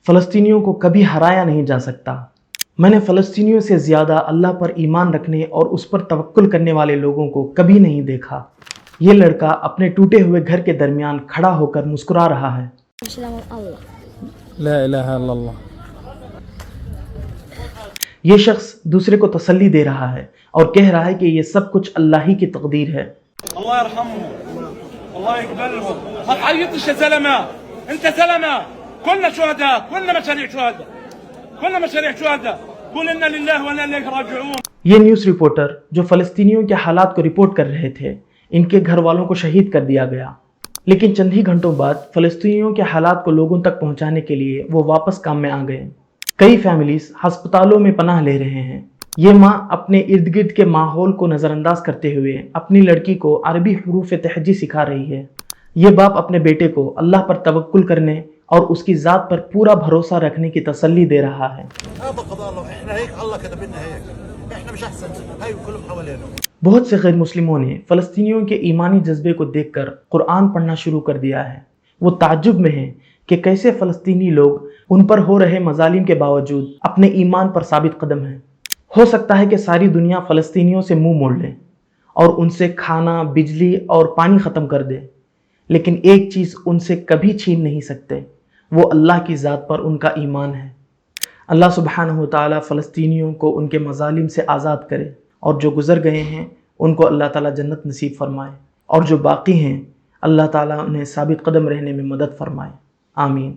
फ़लस्तीनियों को कभी हराया नहीं जा सकता। मैंने फ़लस्तीनियों से ज़्यादा अल्लाह पर ईमान रखने और उस पर तवक्कुल करने वाले लोगों को कभी नहीं देखा। ये लड़का अपने टूटे हुए घर के दरमियान खड़ा होकर मुस्कुरा रहा है। لا إله إلا الله। ये शख्स दूसरे को तसल्ली दे रहा है और कह रहा है कि ये सब कुछ अल्लाह ही की तकदीर है। الله يرحمهم الله يقبلهم. ما تعيطش يا زلمه، انت زلمه، كلنا شهداء، كلنا مشاريع شهداء، كلنا مشاريع شهداء. قول انا لله وانا اليه راجعون. ये न्यूज़ रिपोर्टर जो फ़लस्तीनियों के हालात को रिपोर्ट कर रहे थे, इनके घर वालों को शहीद कर दिया गया, लेकिन चंद ही घंटों बाद फ़लस्तीनियों के हालात को लोगों तक पहुंचाने के लिए वो वापस काम में आ गए। कई फैमिलीज अस्पतालों में पनाह ले रहे हैं। ये माँ अपने इर्द गिर्द के माहौल को नज़रअंदाज करते हुए अपनी लड़की को अरबी हुरूफ तहजी सिखा रही है। ये बाप अपने बेटे को अल्लाह पर तवक्कुल करने और उसकी ज़ात पर पूरा भरोसा रखने की तसल्ली दे रहा है। बहुत से गैर मुस्लिमों ने फ़लस्तीनियों के ईमानी जज्बे को देखकर कुरान पढ़ना शुरू कर दिया है। वो ताज्जुब में हैं कि कैसे फ़लस्तीनी लोग उन पर हो रहे मजालिम के बावजूद अपने ईमान पर साबित कदम हैं। हो सकता है कि सारी दुनिया फ़लस्तीनियों से मुंह मोड़ ले और उनसे खाना, बिजली और पानी ख़त्म कर दे, लेकिन एक चीज़ उनसे कभी छीन नहीं सकते, वो अल्लाह की ज़ात पर उनका ईमान है। अल्लाह सुब्हानहु व तआला फ़लस्तीनियों को उनके मजालिम से आज़ाद करे और जो गुज़र गए हैं उनको अल्लाह ताला जन्नत नसीब फरमाए और जो बाकी हैं अल्लाह ताला उन्हें साबित कदम रहने में मदद फरमाए। आमीन।